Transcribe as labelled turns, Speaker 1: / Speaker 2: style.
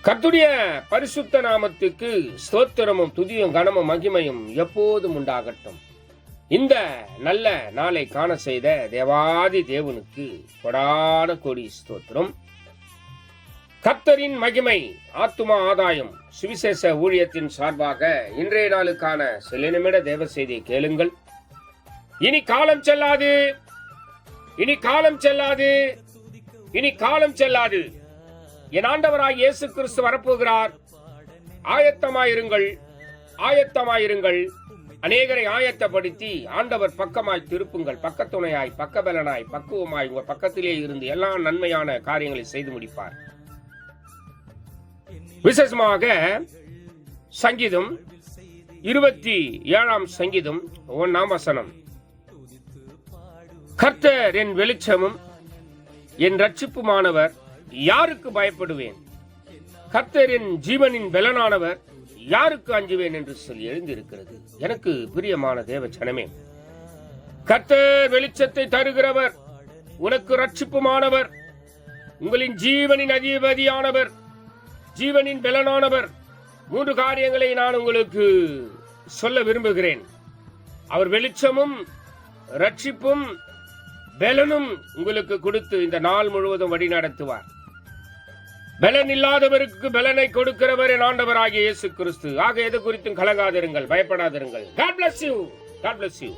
Speaker 1: கர்த்தருடைய பரிசுத்த நாமத்துக்கு ஸ்தோத்திரமும் துதியும் கனமும் மகிமையும் எப்போதும் உண்டாகட்டும். இந்த நல்ல நாளை காண செய்த தேவாதி தேவனுக்கு கொடான கோடி ஸ்தோத்திரம். கர்த்தரின் மகிமை ஆத்துமா ஆதாயம் சுவிசேஷ ஊழியத்தின் சார்பாக இன்றைய நாளுக்கான சில நிமிட தேவ செய்தியை கேளுங்கள். இனி காலம் செல்லாது, இனி காலம் செல்லாது, இனி காலம் செல்லாது. என் ஆண்டவராய் இயேசு கிறிஸ்து வரப்போகிறார். ஆயத்தமாயிருங்கள், ஆயத்தமாயிருங்கள். அநேகரை ஆயத்தப்படுத்தி ஆண்டவர் பக்கமாய் திருப்புங்கள். பக்கத்துணையாய், பக்கபலனாய், பக்குவமாய் உங்கள் பக்கத்திலே இருந்து எல்லா நன்மையான காரியங்களை செய்து முடிப்பார். விசேஷமாக சங்கீதம் 27 சங்கீதம் 1 கர்த்தர் என் வெளிச்சமும் என் ரட்சிப்புமானவர், யாருக்கு பயப்படுவேன்? கர்த்தர் என் ஜீவனின் பலனானவர், யாருக்கு அஞ்சுவேன் என்று சொல்லி எழுந்திருக்கிறது. எனக்கு பிரியமான தேவ ஜனமே, கர்த்தர் வெளிச்சத்தை தருகிறவர், உனக்கு ரட்சிப்புமானவர், உங்களின் ஜீவனின் அதிபதியானவர், ஜீவனின் பலனானவர். 3 காரியங்களை நான் உங்களுக்கு சொல்ல விரும்புகிறேன். அவர் வெளிச்சமும் ரட்சிப்பும் பலனும் உங்களுக்கு கொடுத்து இந்த நாள் முழுவதும் வழி நடத்துவார். பலன் இல்லாதவருக்கு பலனை கொடுக்கிறவர் என் ஆண்டவராகிய இயேசு கிறிஸ்து. ஆக எது குறித்தும் கலங்காதிருங்கள், பயப்படாதிருங்கள். God bless you. God bless you.